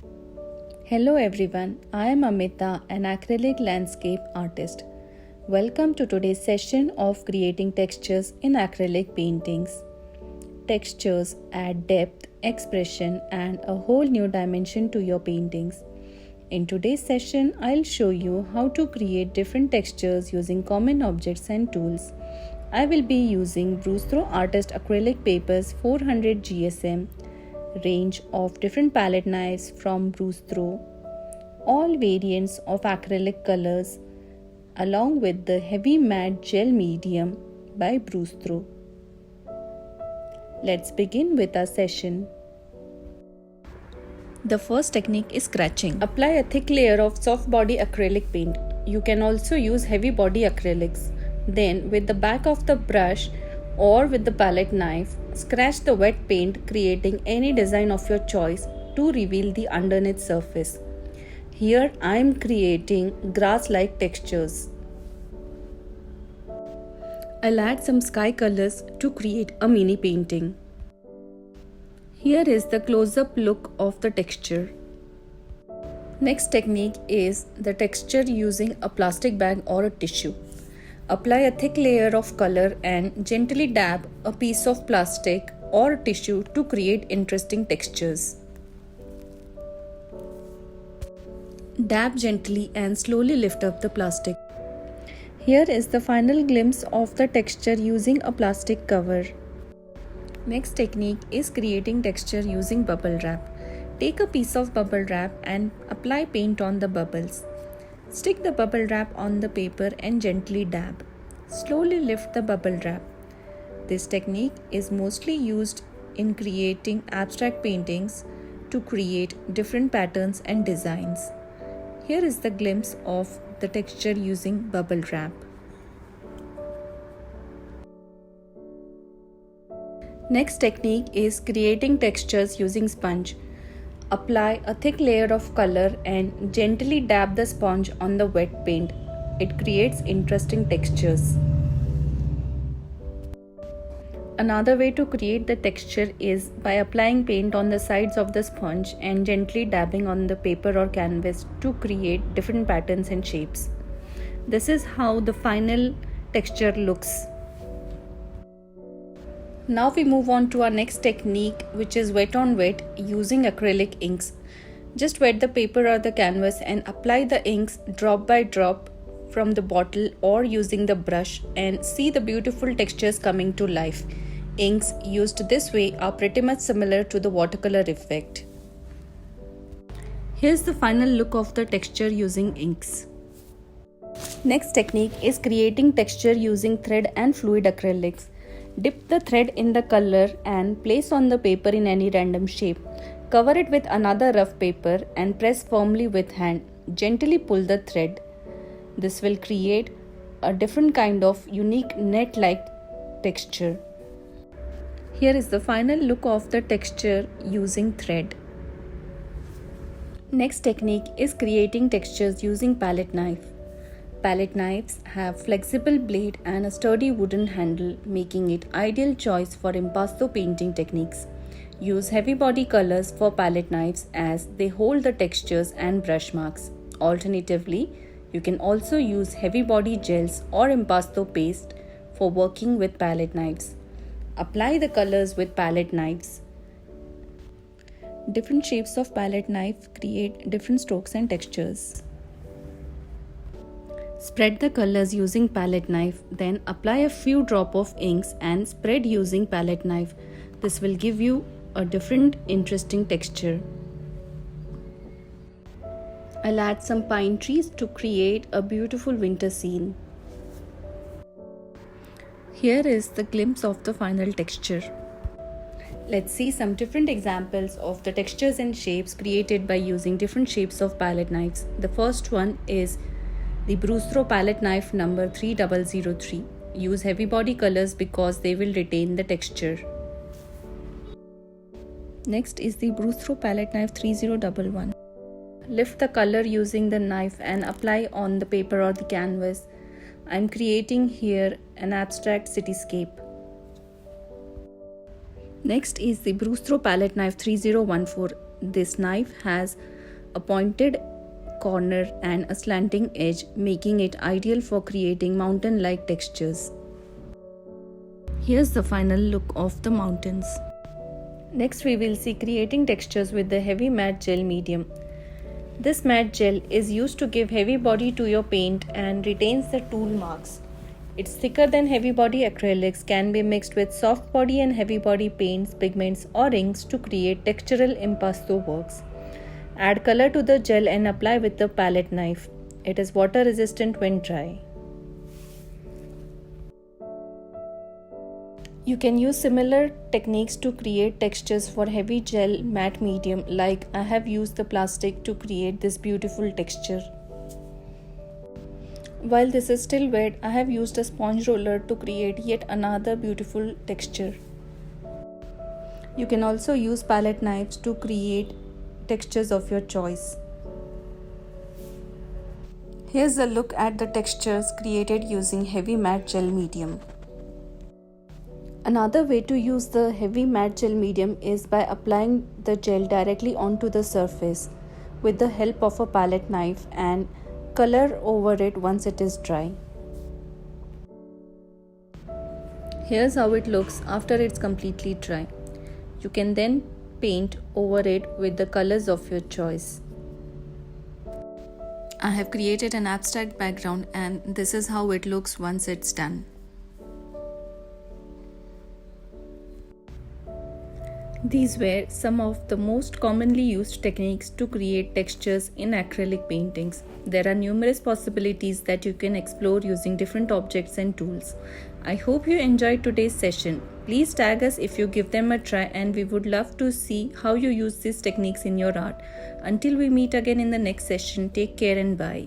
Hello everyone, I am Amita, an acrylic landscape artist. Welcome to today's session of creating textures in acrylic paintings. Textures add depth, expression, and a whole new dimension to your paintings. In today's session, I'll show you how to create different textures using common objects and tools. I will be using Bruce Throw Artist Acrylic Papers 400 GSM, range of different palette knives from Bruce Throw, all variants of acrylic colors, along with the heavy matte gel medium by Bruce Throw. Let's begin with our session. The first technique is scratching. Apply a thick layer of soft body acrylic paint. You can also use heavy body acrylics. Then, with the back of the brush or with the palette knife, scratch the wet paint, creating any design of your choice to reveal the underneath surface. Here I am creating grass-like textures. I'll add some sky colors to create a mini painting. Here is the close-up look of the texture. Next technique is the texture using a plastic bag or a tissue. Apply a thick layer of color and gently dab a piece of plastic or tissue to create interesting textures. Dab gently and slowly lift up the plastic. Here is the final glimpse of the texture using a plastic cover. Next technique is creating texture using bubble wrap. Take a piece of bubble wrap and apply paint on the bubbles. Stick the bubble wrap on the paper and gently dab. Slowly lift the bubble wrap. This technique is mostly used in creating abstract paintings to create different patterns and designs. Here is the glimpse of the texture using bubble wrap. Next technique is creating textures using sponge. Apply a thick layer of color and gently dab the sponge on the wet paint. It creates interesting textures. Another way to create the texture is by applying paint on the sides of the sponge and gently dabbing on the paper or canvas to create different patterns and shapes. This is how the final texture looks. Now we move on to our next technique, which is wet on wet using acrylic inks. Just wet the paper or the canvas and apply the inks drop by drop from the bottle or using the brush and see the beautiful textures coming to life. Inks used this way are pretty much similar to the watercolor effect. Here's the final look of the texture using inks. Next technique is creating texture using thread and fluid acrylics. Dip the thread in the color and place on the paper in any random shape. Cover it with another rough paper and press firmly with hand. Gently pull the thread. This will create a different kind of unique net-like texture. Here is the final look of the texture using thread. Next technique is creating textures using palette knife. Palette knives have flexible blade and a sturdy wooden handle, making it ideal choice for impasto painting techniques. Use heavy body colors for palette knives as they hold the textures and brush marks. Alternatively, you can also use heavy body gels or impasto paste for working with palette knives. Apply the colors with palette knives. Different shapes of palette knife create different strokes and textures. Spread the colors using palette knife, then apply a few drops of inks and spread using palette knife. This will give you a different interesting texture. I'll add some pine trees to create a beautiful winter scene. Here is the glimpse of the final texture. Let's see some different examples of the textures and shapes created by using different shapes of palette knives. The first one is the Bruce Throw palette knife number 3003. Use heavy body colors because they will retain the texture. Next is the Bruce Throw palette knife 3011. Lift the color using the knife and apply on the paper or the canvas. I am creating here an abstract cityscape. Next is the Bruce Throw palette knife 3014. This knife has a pointed corner and a slanting edge, making it ideal for creating mountain-like textures. Here's the final look of the mountains. Next, we will see creating textures with the heavy matte gel medium. This matte gel is used to give heavy body to your paint and retains the tool marks. It's thicker than heavy body acrylics, can be mixed with soft body and heavy body paints, pigments or inks to create textural impasto works. Add color to the gel and apply with the palette knife. It is water resistant when dry. You can use similar techniques to create textures for heavy gel matte medium, like I have used the plastic to create this beautiful texture. While this is still wet, I have used a sponge roller to create yet another beautiful texture. You can also use palette knives to create textures of your choice. Here's a look at the textures created using heavy matte gel medium. Another way to use the heavy matte gel medium is by applying the gel directly onto the surface with the help of a palette knife and color over it once it is dry. Here's how it looks after it's completely dry. You can then paint over it with the colors of your choice. I have created an abstract background and this is how it looks once it's done. These were some of the most commonly used techniques to create textures in acrylic paintings. There are numerous possibilities that you can explore using different objects and tools. I hope you enjoyed today's session. Please tag us if you give them a try, and we would love to see how you use these techniques in your art. Until we meet again in the next session, take care and bye.